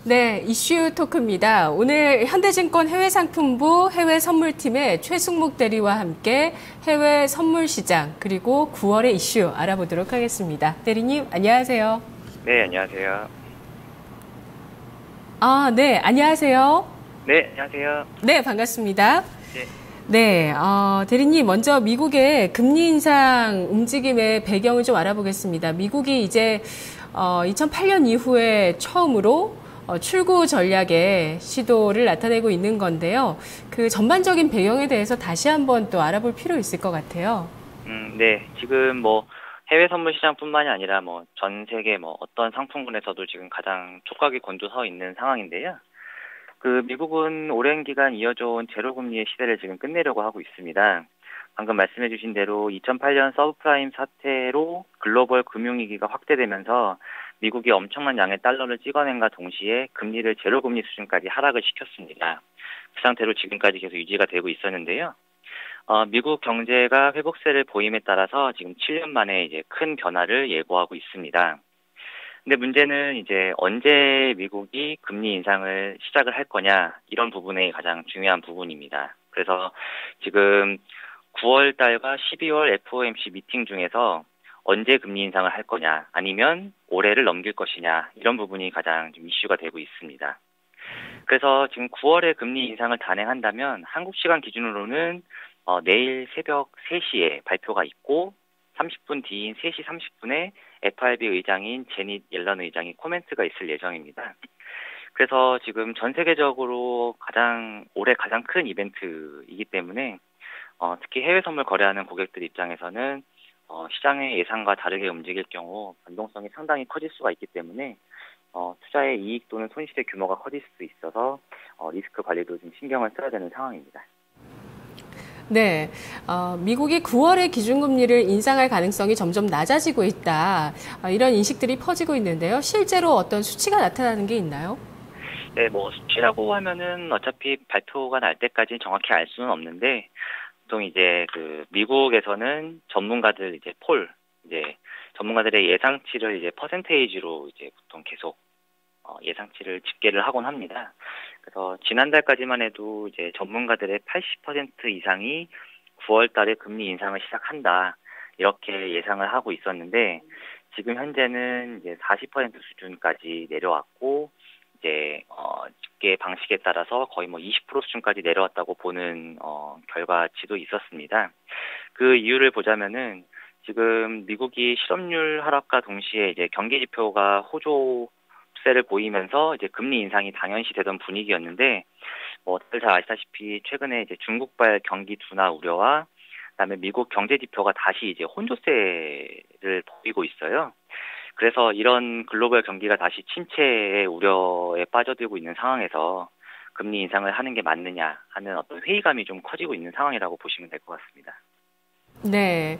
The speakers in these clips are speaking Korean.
네, 이슈 토크입니다. 오늘 현대증권 해외상품부 해외선물팀의 최승목 대리와 함께 해외 선물 시장 그리고 9월의 이슈 알아보도록 하겠습니다. 대리님, 안녕하세요. 네, 안녕하세요. 네, 안녕하세요. 네, 안녕하세요. 네, 반갑습니다. 네. 네, 대리님, 먼저 미국의 금리 인상 움직임의 배경을 좀 알아보겠습니다. 미국이 이제 2008년 이후에 처음으로 출구 전략의 시도를 나타내고 있는 건데요. 그 전반적인 배경에 대해서 다시 한번 또 알아볼 필요 있을 것 같아요. 네. 지금 해외 선물 시장뿐만이 아니라 전 세계 어떤 상품군에서도 지금 가장 촉각이 곤두서 있는 상황인데요. 미국은 오랜 기간 이어져온 제로금리의 시대를 지금 끝내려고 하고 있습니다. 방금 말씀해주신 대로 2008년 서브프라임 사태로 글로벌 금융위기가 확대되면서 미국이 엄청난 양의 달러를 찍어낸과 동시에 금리를 제로금리 수준까지 하락을 시켰습니다. 그 상태로 지금까지 계속 유지가 되고 있었는데요. 미국 경제가 회복세를 보임에 따라서 지금 7년 만에 이제 큰 변화를 예고하고 있습니다. 근데 문제는 이제 언제 미국이 금리 인상을 시작을 할 거냐, 이런 부분이 가장 중요한 부분입니다. 그래서 지금 9월 달과 12월 FOMC 미팅 중에서 언제 금리 인상을 할 거냐, 아니면 올해를 넘길 것이냐, 이런 부분이 가장 좀 이슈가 되고 있습니다. 그래서 지금 9월에 금리 인상을 단행한다면 한국 시간 기준으로는 내일 새벽 3시에 발표가 있고 30분 뒤인 3시 30분에 FRB 의장인 제닛 옐런 의장이 코멘트가 있을 예정입니다. 그래서 지금 전 세계적으로 올해 가장 큰 이벤트이기 때문에 특히 해외 선물 거래하는 고객들 입장에서는 시장의 예상과 다르게 움직일 경우 변동성이 상당히 커질 수가 있기 때문에 투자의 이익 또는 손실의 규모가 커질 수 있어서 리스크 관리도 좀 신경을 써야 되는 상황입니다. 네, 미국이 9월에 기준금리를 인상할 가능성이 점점 낮아지고 있다. 이런 인식들이 퍼지고 있는데요. 실제로 어떤 수치가 나타나는 게 있나요? 네, 수치라고 하면은 어차피 발표가 날 때까지 정확히 알 수는 없는데, 보통 이제 미국에서는 전문가들 전문가들의 예상치를 이제 퍼센테이지로 이제 보통 계속 예상치를 집계를 하곤 합니다. 그래서 지난달까지만 해도 이제 전문가들의 80% 이상이 9월 달에 금리 인상을 시작한다, 이렇게 예상을 하고 있었는데, 지금 현재는 이제 40% 수준까지 내려왔고, 이제 집계 방식에 따라서 거의 20% 수준까지 내려왔다고 보는 결과치도 있었습니다. 그 이유를 보자면은 지금 미국이 실업률 하락과 동시에 이제 경기 지표가 호조세를 보이면서 이제 금리 인상이 당연시 되던 분위기였는데, 다들 잘 아시다시피 최근에 이제 중국발 경기 둔화 우려와 그다음에 미국 경제 지표가 다시 이제 혼조세를 보이고 있어요. 그래서 이런 글로벌 경기가 다시 침체의 우려에 빠져들고 있는 상황에서 금리 인상을 하는 게 맞느냐 하는 어떤 회의감이 좀 커지고 있는 상황이라고 보시면 될 것 같습니다. 네,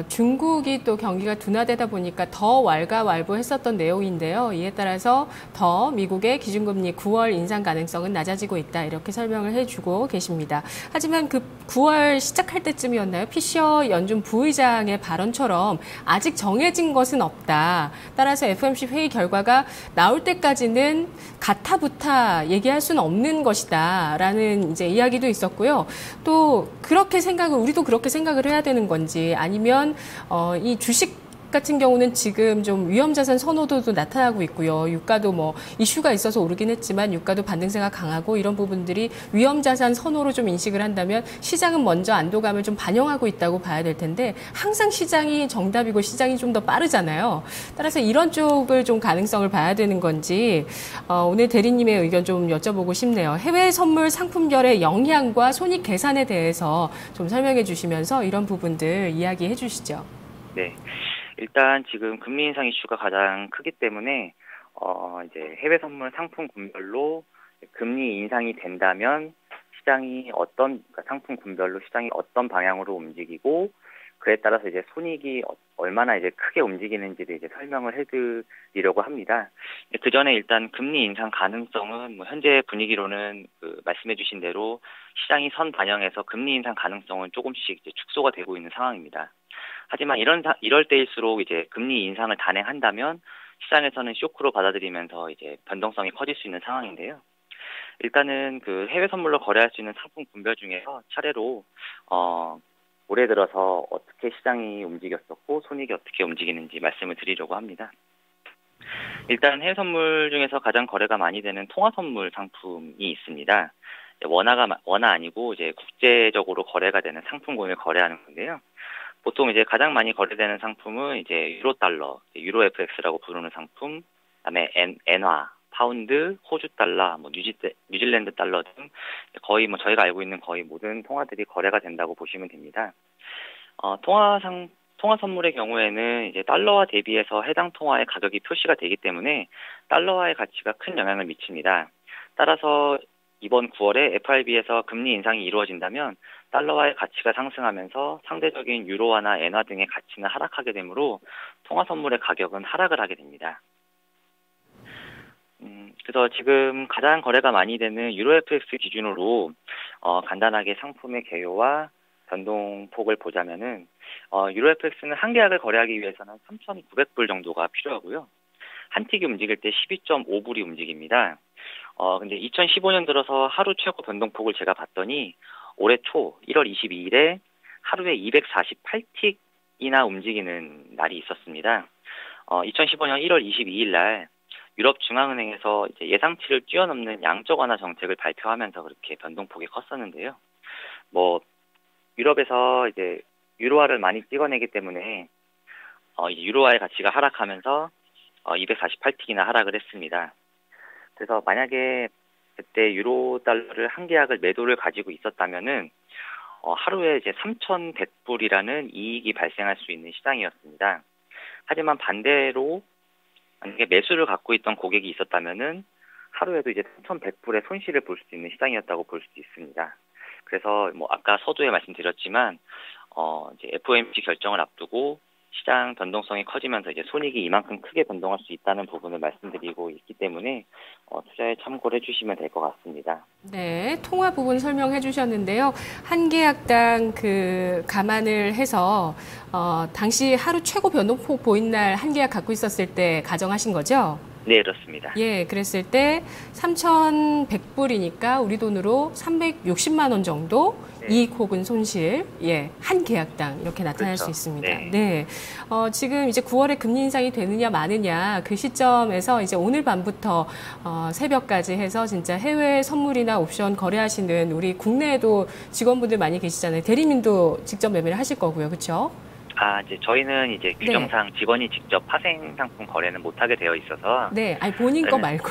중국이 또 경기가 둔화되다 보니까 더 왈가왈부했었던 내용인데요. 이에 따라서 더 미국의 기준금리 9월 인상 가능성은 낮아지고 있다, 이렇게 설명을 해주고 계십니다. 하지만 그 9월 시작할 때쯤이었나요? 피셔 연준 부의장의 발언처럼 아직 정해진 것은 없다. 따라서 FOMC 회의 결과가 나올 때까지는 가타부타 얘기할 수는 없는 것이다, 라는 이제 이야기도 있었고요. 또 우리도 그렇게 생각을 해야 되는 건지, 아니면 이 주식 같은 경우는 지금 좀 위험자산 선호도도 나타나고 있고요. 유가도 이슈가 있어서 오르긴 했지만 유가도 반등세가 강하고, 이런 부분들이 위험자산 선호로 좀 인식을 한다면 시장은 먼저 안도감을 좀 반영하고 있다고 봐야 될 텐데, 항상 시장이 정답이고 시장이 좀 더 빠르잖아요. 따라서 이런 쪽을 좀 가능성을 봐야 되는 건지 오늘 대리님의 의견 좀 여쭤보고 싶네요. 해외 선물 상품별의 영향과 손익 계산에 대해서 좀 설명해 주시면서 이런 부분들 이야기해 주시죠. 네. 일단 지금 금리 인상 이슈가 가장 크기 때문에 이제 해외 선물 상품군별로 금리 인상이 된다면 그러니까 상품군별로 시장이 어떤 방향으로 움직이고, 그에 따라서 이제 손익이 얼마나 이제 크게 움직이는지를 이제 설명을 해드리려고 합니다. 그 전에 일단 금리 인상 가능성은 현재 분위기로는 말씀해주신 대로 시장이 선 반영해서 금리 인상 가능성은 조금씩 이제 축소가 되고 있는 상황입니다. 하지만 이럴 때일수록 이제 금리 인상을 단행한다면 시장에서는 쇼크로 받아들이면서 이제 변동성이 커질 수 있는 상황인데요. 일단은 그 해외 선물로 거래할 수 있는 상품 분별 중에서 차례로 올해 들어서 어떻게 시장이 움직였었고 손익이 어떻게 움직이는지 말씀을 드리려고 합니다. 일단 해외 선물 중에서 가장 거래가 많이 되는 통화 선물 상품이 있습니다. 원화 아니고 이제 국제적으로 거래가 되는 상품군을 거래하는 건데요. 보통 이제 가장 많이 거래되는 상품은 이제 유로 달러, 유로 FX라고 부르는 상품, 그다음에 엔화, 파운드, 호주 달러, 뭐 뉴질랜드 달러 등 거의 뭐 저희가 알고 있는 거의 모든 통화들이 거래가 된다고 보시면 됩니다. 통화 선물의 경우에는 이제 달러와 대비해서 해당 통화의 가격이 표시가 되기 때문에 달러화의 가치가 큰 영향을 미칩니다. 따라서 이번 9월에 FRB에서 금리 인상이 이루어진다면 달러화의 가치가 상승하면서 상대적인 유로화나 엔화 등의 가치는 하락하게 되므로 통화 선물의 가격은 하락을 하게 됩니다. 그래서 지금 가장 거래가 많이 되는 유로 FX 기준으로 간단하게 상품의 개요와 변동폭을 보자면은 유로 FX는 한 계약을 거래하기 위해서는 3,900불 정도가 필요하고요. 한 틱이 움직일 때 12.5불이 움직입니다. 근데 2015년 들어서 하루 최고 변동폭을 제가 봤더니 올해 초 1월 22일에 하루에 248틱이나 움직이는 날이 있었습니다. 2015년 1월 22일 날 유럽 중앙은행에서 이제 예상치를 뛰어넘는 양적 완화 정책을 발표하면서 그렇게 변동폭이 컸었는데요. 뭐 유럽에서 이제 유로화를 많이 찍어내기 때문에 이제 유로화의 가치가 하락하면서 248틱이나 하락을 했습니다. 그래서 만약에 그때 유로 달러를 한 계약을 매도를 가지고 있었다면은 하루에 이제 3,100불이라는 이익이 발생할 수 있는 시장이었습니다. 하지만 반대로 만약에 매수를 갖고 있던 고객이 있었다면은 하루에도 이제 3,100불의 손실을 볼 수 있는 시장이었다고 볼 수도 있습니다. 그래서 뭐 아까 서두에 말씀드렸지만 이제 FOMC 결정을 앞두고 시장 변동성이 커지면서 이제 손익이 이만큼 크게 변동할 수 있다는 부분을 말씀드리고 있기 때문에 투자에 참고를 해주시면 될 것 같습니다. 네, 통화 부분 설명해 주셨는데요. 한 계약당 감안을 해서 당시 하루 최고 변동폭 보인 날 한 계약 갖고 있었을 때 가정하신 거죠? 네, 그렇습니다. 예, 그랬을 때 3,100불이니까 우리 돈으로 360만 원 정도 네. 이익 혹은 손실, 한 계약당 이렇게 나타날 그렇죠. 수 있습니다. 네. 지금 이제 9월에 금리 인상이 되느냐 마느냐 그 시점에서 이제 오늘 밤부터 새벽까지 해서 진짜 해외 선물이나 옵션 거래하시는 우리 국내에도 직원분들 많이 계시잖아요. 대리민도 직접 매매를 하실 거고요, 그렇죠? 이제 저희는 이제 규정상 직원이 직접 파생 상품 거래는 못하게 되어 있어서. 네, 아니 본인 거 말고.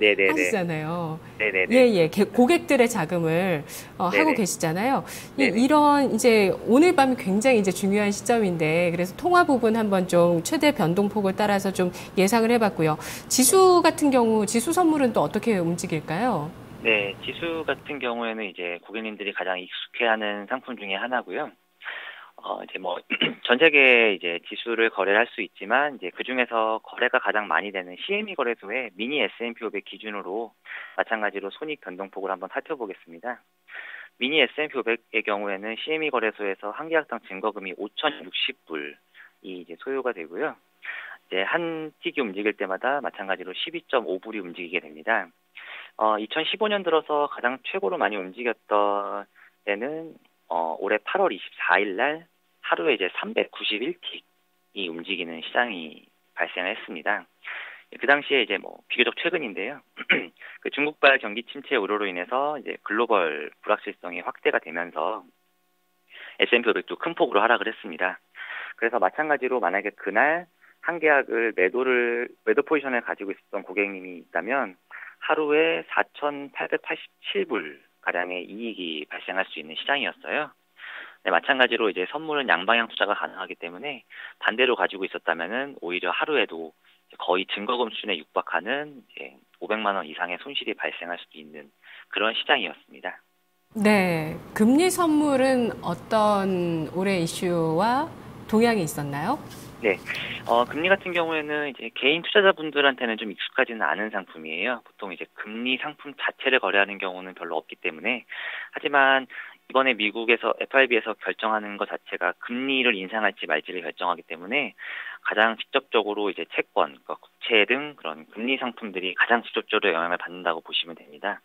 네네네. 하시잖아요. 네네네. 예. 고객들의 자금을 하고 계시잖아요. 이런 이제 오늘 밤이 굉장히 이제 중요한 시점인데 그래서 통화 부분 한번 좀 최대 변동폭을 따라서 좀 예상을 해봤고요. 지수 같은 경우 지수 선물은 또 어떻게 움직일까요? 네, 지수 같은 경우에는 이제 고객님들이 가장 익숙해하는 상품 중에 하나고요. 이제 뭐, 전 세계 이제 지수를 거래할 수 있지만, 이제 그 중에서 거래가 가장 많이 되는 CME 거래소의 미니 S&P 500 기준으로 마찬가지로 손익 변동폭을 한번 살펴보겠습니다. 미니 S&P 500의 경우에는 CME 거래소에서 한 계약당 증거금이 5,060불이 이제 소요가 되고요. 이제 한 틱이 움직일 때마다 마찬가지로 12.5불이 움직이게 됩니다. 2015년 들어서 가장 최고로 많이 움직였던 때는 올해 8월 24일 날 하루에 이제 391틱이 움직이는 시장이 발생했습니다. 그 당시에 이제 뭐 비교적 최근인데요. 그 중국발 경기 침체 우려로 인해서 이제 글로벌 불확실성이 확대가 되면서 S&P 500도 큰 폭으로 하락을 했습니다. 그래서 마찬가지로 만약에 그날 한 계약을 매도 포지션을 가지고 있었던 고객님이 있다면 하루에 4,887불 가량의 이익이 발생할 수 있는 시장이었어요. 네, 마찬가지로 이제 선물은 양방향 투자가 가능하기 때문에 반대로 가지고 있었다면은 오히려 하루에도 거의 증거금 수준에 육박하는 이제 500만 원 이상의 손실이 발생할 수도 있는 그런 시장이었습니다. 네, 금리 선물은 어떤 올해 이슈와 동향이 있었나요? 네, 금리 같은 경우에는 이제 개인 투자자분들한테는 좀 익숙하지는 않은 상품이에요. 보통 이제 금리 상품 자체를 거래하는 경우는 별로 없기 때문에. 하지만 이번에 미국에서 FRB에서 결정하는 것 자체가 금리를 인상할지 말지를 결정하기 때문에 가장 직접적으로 이제 채권, 그러니까 국채 등 그런 금리 상품들이 가장 직접적으로 영향을 받는다고 보시면 됩니다.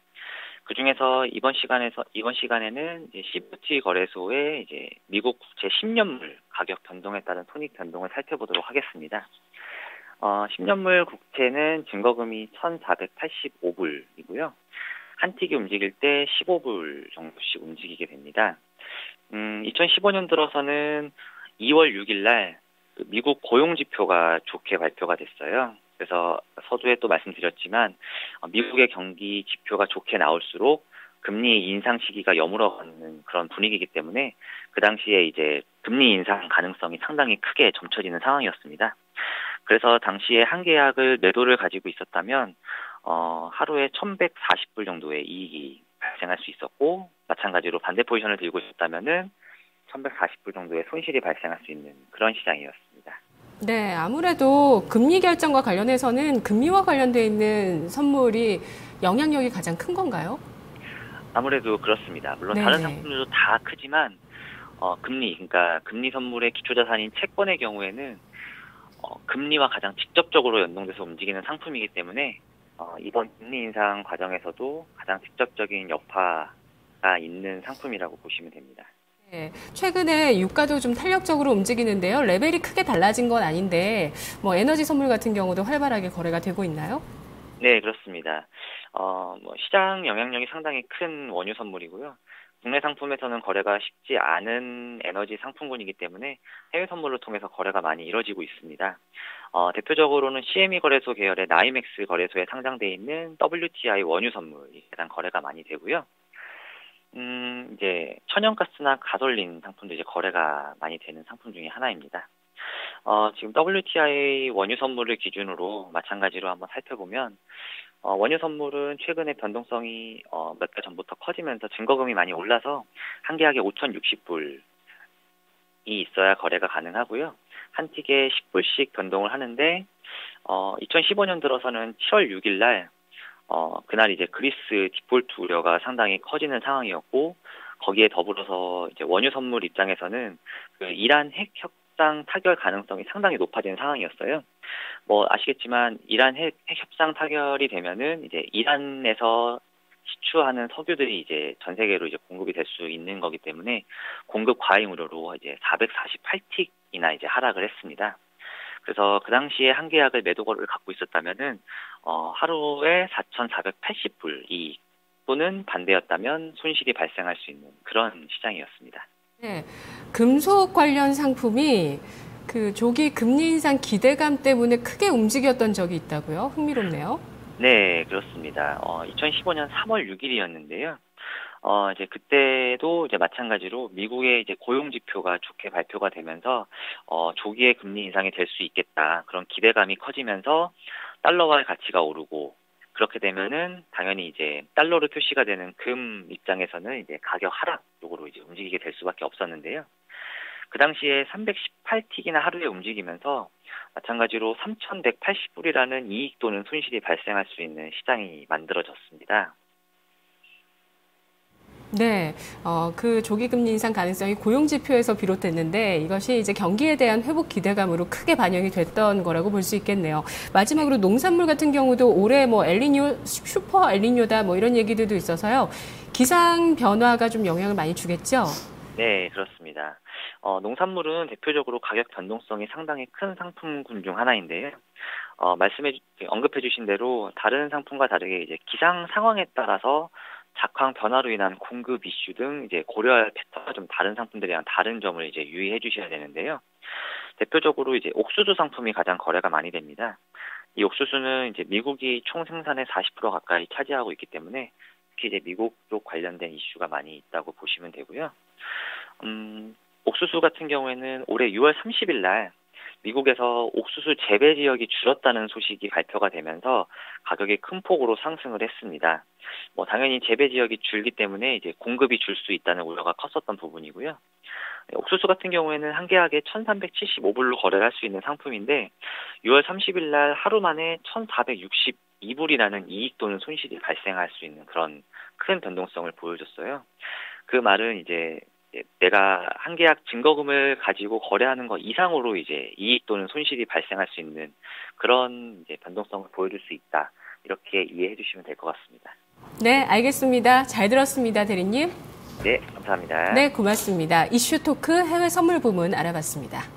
그 중에서 이번 시간에는 이제 CFT 거래소의 이제 미국 국채 10년물 가격 변동에 따른 손익 변동을 살펴보도록 하겠습니다. 10년물 국채는 증거금이 1,485불이고요. 한 틱이 움직일 때 15불 정도씩 움직이게 됩니다. 2015년 들어서는 2월 6일 날 미국 고용 지표가 좋게 발표가 됐어요. 그래서 서두에 또 말씀드렸지만 미국의 경기 지표가 좋게 나올수록 금리 인상 시기가 여물어가는 그런 분위기이기 때문에 그 당시에 이제 금리 인상 가능성이 상당히 크게 점쳐지는 상황이었습니다. 그래서 당시에 한 계약을 매도를 가지고 있었다면 하루에 1,140불 정도의 이익이 발생할 수 있었고, 마찬가지로 반대 포지션을 들고 있었다면은 1,140불 정도의 손실이 발생할 수 있는 그런 시장이었습니다. 네, 아무래도 금리 결정과 관련해서는 금리와 관련돼 있는 선물이 영향력이 가장 큰 건가요? 아무래도 그렇습니다. 물론 다른 네네. 상품들도 다 크지만 그러니까 금리 선물의 기초자산인 채권의 경우에는 금리와 가장 직접적으로 연동돼서 움직이는 상품이기 때문에 이번 금리 인상 과정에서도 가장 직접적인 여파가 있는 상품이라고 보시면 됩니다. 네, 최근에 유가도 좀 탄력적으로 움직이는데요. 레벨이 크게 달라진 건 아닌데, 뭐 에너지 선물 같은 경우도 활발하게 거래가 되고 있나요? 네, 그렇습니다. 시장 영향력이 상당히 큰 원유 선물이고요. 국내 상품에서는 거래가 쉽지 않은 에너지 상품군이기 때문에 해외 선물을 통해서 거래가 많이 이뤄지고 있습니다. 대표적으로는 CME 거래소 계열의 나이맥스 거래소에 상장돼 있는 WTI 원유 선물이 가장 거래가 많이 되고요. 이제 천연가스나 가솔린 상품도 이제 거래가 많이 되는 상품 중에 하나입니다. 지금 WTI 원유 선물을 기준으로 마찬가지로 한번 살펴보면 원유 선물은 최근에 변동성이 몇 달 전부터 커지면서 증거금이 많이 올라서 한 계약에 5,060불이 있어야 거래가 가능하고요. 한 틱에 10불씩 변동을 하는데 2015년 들어서는 7월 6일 날 그날 이제 그리스 디폴트 우려가 상당히 커지는 상황이었고, 거기에 더불어서 이제 원유 선물 입장에서는 그 이란 핵 협상 타결 가능성이 상당히 높아지는 상황이었어요. 뭐 아시겠지만 이란 핵 협상 타결이 되면은 이제 이란에서 시추하는 석유들이 이제 전 세계로 이제 공급이 될 수 있는 거기 때문에 공급 과잉 우려로 이제 448틱이나 이제 하락을 했습니다. 그래서 그 당시에 한 계약을 매도 거래를 갖고 있었다면은 하루에 4,480불 이익 또는 반대였다면 손실이 발생할 수 있는 그런 시장이었습니다. 네, 금속 관련 상품이 그 조기 금리 인상 기대감 때문에 크게 움직였던 적이 있다고요? 흥미롭네요. 네, 그렇습니다. 2015년 3월 6일이었는데요. 이제 그때도 이제 마찬가지로 미국의 이제 고용 지표가 좋게 발표가 되면서 조기에 금리 인상이 될 수 있겠다, 그런 기대감이 커지면서 달러화의 가치가 오르고, 그렇게 되면은 당연히 이제 달러로 표시가 되는 금 입장에서는 이제 가격 하락 쪽으로 이제 움직이게 될 수밖에 없었는데요. 그 당시에 318틱이나 하루에 움직이면서 마찬가지로 3,180불이라는 이익 또는 손실이 발생할 수 있는 시장이 만들어졌습니다. 네, 그 조기 금리 인상 가능성이 고용 지표에서 비롯됐는데 이것이 이제 경기에 대한 회복 기대감으로 크게 반영이 됐던 거라고 볼 수 있겠네요. 마지막으로 농산물 같은 경우도 올해 뭐 엘니뇨, 슈퍼 엘니뇨다 뭐 이런 얘기들도 있어서요. 기상 변화가 좀 영향을 많이 주겠죠? 네, 그렇습니다. 농산물은 대표적으로 가격 변동성이 상당히 큰 상품군 중 하나인데요. 언급해 주신 대로 다른 상품과 다르게 이제 기상 상황에 따라서 작황 변화로 인한 공급 이슈 등 이제 고려할 패턴이 좀 다른 상품들이랑 다른 점을 이제 유의해 주셔야 되는데요. 대표적으로 이제 옥수수 상품이 가장 거래가 많이 됩니다. 이 옥수수는 이제 미국이 총 생산의 40% 가까이 차지하고 있기 때문에 특히 이제 미국 쪽 관련된 이슈가 많이 있다고 보시면 되고요. 옥수수 같은 경우에는 올해 6월 30일 날 미국에서 옥수수 재배 지역이 줄었다는 소식이 발표가 되면서 가격이 큰 폭으로 상승을 했습니다. 뭐 당연히 재배 지역이 줄기 때문에 이제 공급이 줄 수 있다는 우려가 컸었던 부분이고요. 옥수수 같은 경우에는 한 계약에 1,375불로 거래를 할 수 있는 상품인데 6월 30일 날 하루 만에 1,462불이라는 이익 또는 손실이 발생할 수 있는 그런 큰 변동성을 보여줬어요. 그 말은 이제 내가 한 계약 증거금을 가지고 거래하는 것 이상으로 이제 이익 또는 손실이 발생할 수 있는 그런 이제 변동성을 보여줄 수 있다. 이렇게 이해해 주시면 될 것 같습니다. 네, 알겠습니다. 잘 들었습니다, 대리님. 네, 감사합니다. 네, 고맙습니다. 이슈 토크 해외 선물 부문 알아봤습니다.